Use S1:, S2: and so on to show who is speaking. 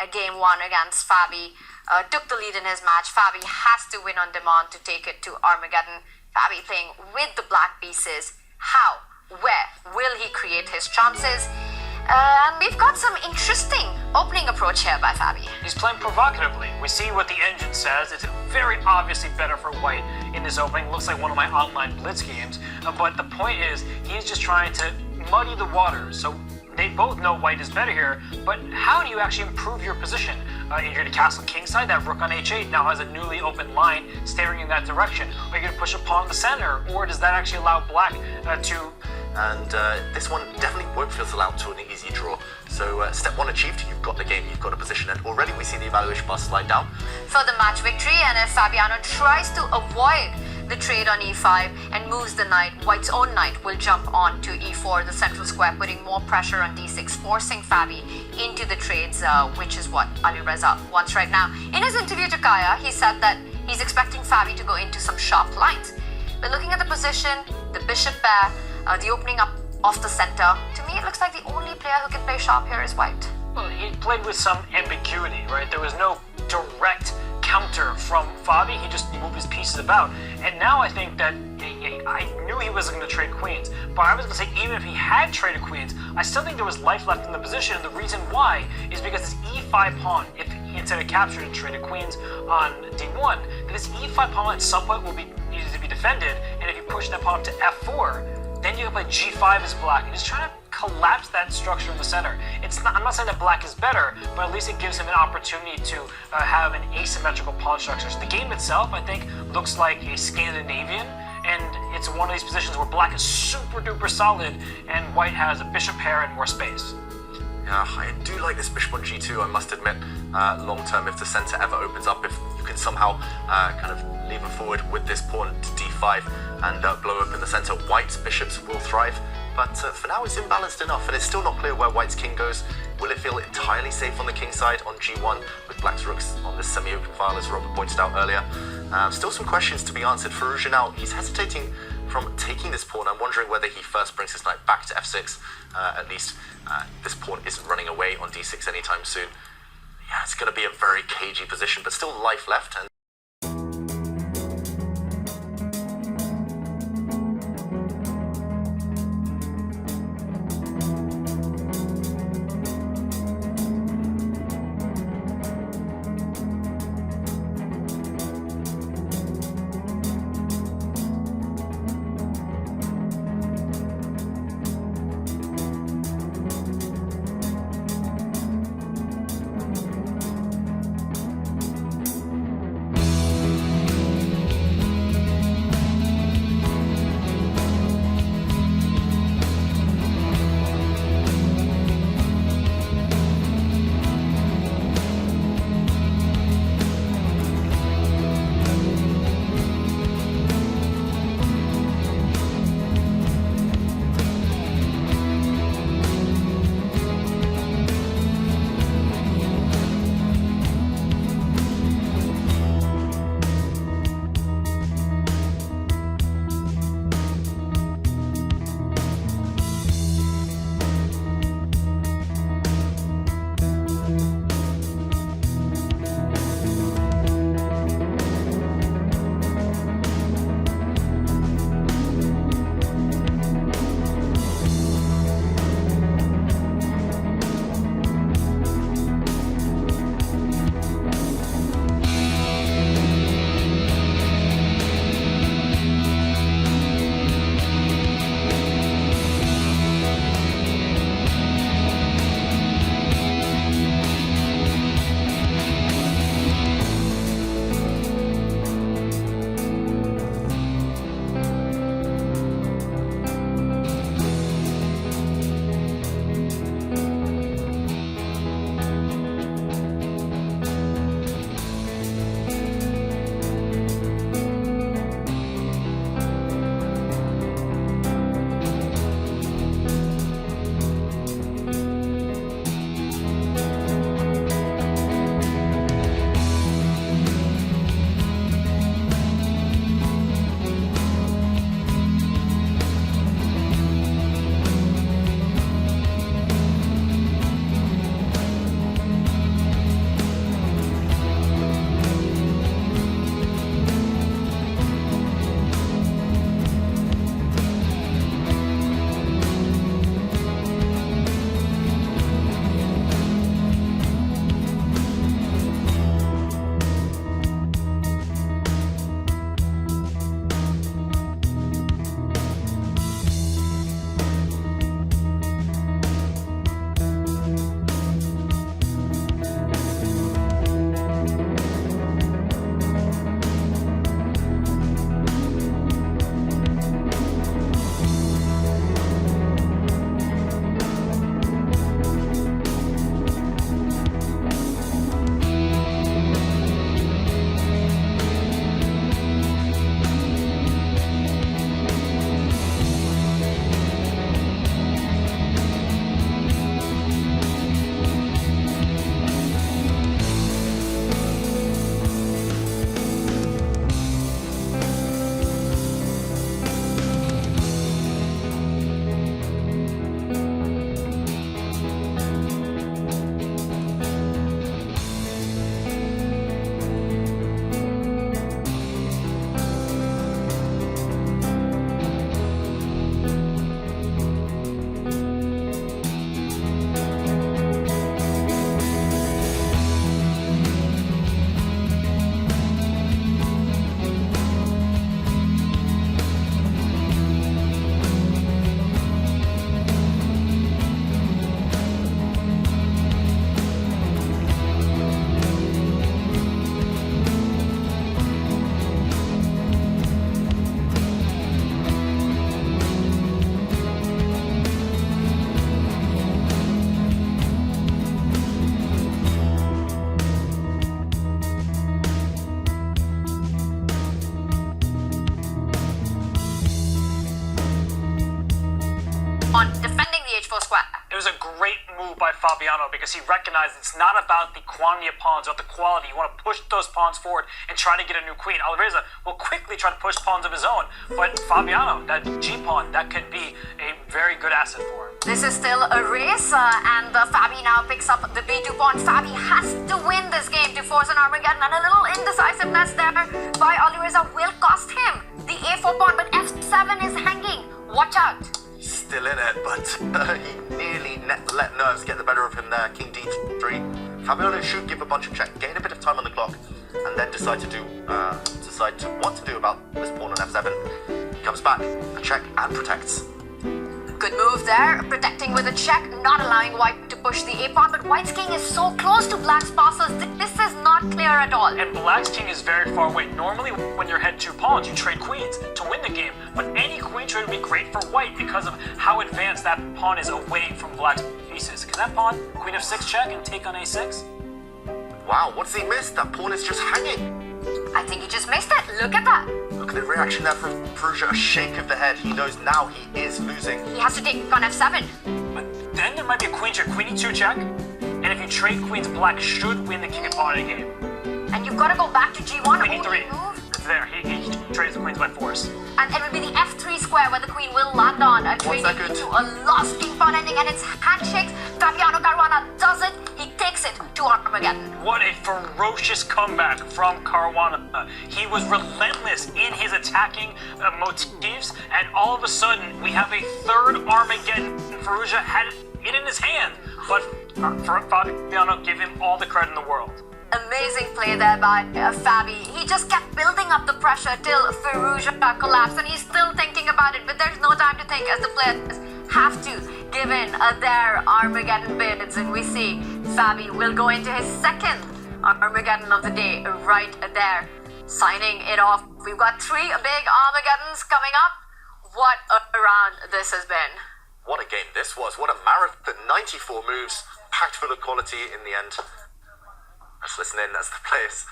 S1: at game 1 against Fabi. Took the lead in his match. Fabi has to win on demand to take it to Armageddon. Fabi playing with the black pieces. How? Where will he create his chances? And we've got some interesting opening approach here by Fabi.
S2: He's playing provocatively. We see what the engine says. It's very obviously better for white in this opening. Looks like one of my online blitz games. But the point is, he's just trying to muddy the waters. So they both know white is better here, but how do you actually improve your position? You're going to castle kingside, that rook on h8 now has a newly open line staring in that direction. Are you going to push a pawn in the center, or does that actually allow black to...
S3: And this one definitely won't fizzle out to an easy draw. So step 1 achieved, you've got the game, you've got a position, and already we see the evaluation bar slide down.
S1: For the match victory, and if Fabiano tries to avoid the trade on e5 and moves the knight, white's own knight will jump on to e4, the central square, putting more pressure on d6, forcing Fabi into the trades, which is what Alireza wants right now. In his interview to Kaya, he said that he's expecting Fabi to go into some sharp lines. But looking at the position, the bishop pair, the opening up off the center, to me it looks like the only player who can play sharp here is white.
S2: Well, he played with some ambiguity, right? There was no direct counter from Fabi. He just moved his pieces about. And now I think that I knew he wasn't going to trade queens, but I was going to say even if he had traded queens, I still think there was life left in the position. And the reason why is because this e5 pawn, if he instead of captured and traded queens on d1, then this e5 pawn at some point will be needed to be defended. And if you push that pawn up to f4, then you can play g5 as black. And just trying to collapse that structure in the center. I'm not saying that black is better, but at least it gives him an opportunity to have an asymmetrical pawn structure. So the game itself, I think, looks like a Scandinavian, and it's one of these positions where black is super duper solid and white has a bishop pair and more space.
S3: Yeah, I do like this bishop on g2, I must admit. Long term, if the center ever opens up, if you can somehow kind of leave him forward with this pawn to d5 and blow open the center, white's bishops will thrive. But for now it's imbalanced enough, and it's still not clear where white's king goes. Will it feel entirely safe on the king side on g1 with black's rooks on this semi-open file, as Robert pointed out earlier? Still some questions to be answered. Firouzja now, he's hesitating from taking this pawn. I'm wondering whether he first brings his knight back to f6. At least this pawn isn't running away on d6 anytime soon. Yeah, it's going to be a very cagey position, but still life left. And
S2: by Fabiano because he recognized it's not about the quantity of pawns, but the quality. You want to push those pawns forward and try to get a new queen. Alireza will quickly try to push pawns of his own, but Fabiano, that G-pawn, that could be a very good asset for him.
S1: This is still a race, and Fabi now picks up the B2 pawn. Fabi has to win this game to force an Armageddon, and a little indecisiveness there by Alireza will cost him the A4 pawn, but F7 is hanging. Watch out.
S3: Still in it, but he nearly let nerves get the better of him there. King D3. Fabiano should give a bunch of check, gain a bit of time on the clock, and then decide what to do about this pawn on F7. He comes back, a check, and protects.
S1: Good move there, protecting with a check, not allowing white to push the A-pawn, but white's king is so close to black's passes. This is not clear at all.
S2: And black's king is very far away. Normally, when you're head 2 pawns, you trade queens to win the game, but any queen trade would be great for white because of how advanced that pawn is away from black's pieces. Can that pawn, queen f6 check and take on a6?
S3: Wow, what's he missed? That pawn is just hanging.
S1: I think he just missed it. Look at that.
S3: Look at the reaction there from Firouzja, a shake of the head. He knows now he is losing.
S1: He has to take on F7.
S2: But then there might be a queen check, queen e2 check, and if you trade queens, black should win the king and pawn in a game.
S1: And you've got to go back to G1.
S2: Queen e3. It's there. He trades the queens by force.
S1: And it will be the F3 square where the queen will land on, trading into a lost king pawn ending, and it's handshakes. Fabiano Caruana does it. He takes it to Armageddon.
S2: What a ferocious comeback from Caruana. He was relentless in his attacking motifs, and all of a sudden we have a third Armageddon. Firouzja had it in his hand, but Fabiano, give him all the credit in the world.
S1: Amazing play there by Fabi. He just kept building up the pressure till Firouzja collapsed, and he's still thinking about it, but there's no time to think as the players have to give in their Armageddon bids, and we see Fabi will go into his second Armageddon of the day right there, signing it off. We've got 3 big Armageddons coming up. What a round this has been.
S3: What a game this was. What a marathon. 94 moves, packed full of quality in the end. Let's listen in as the players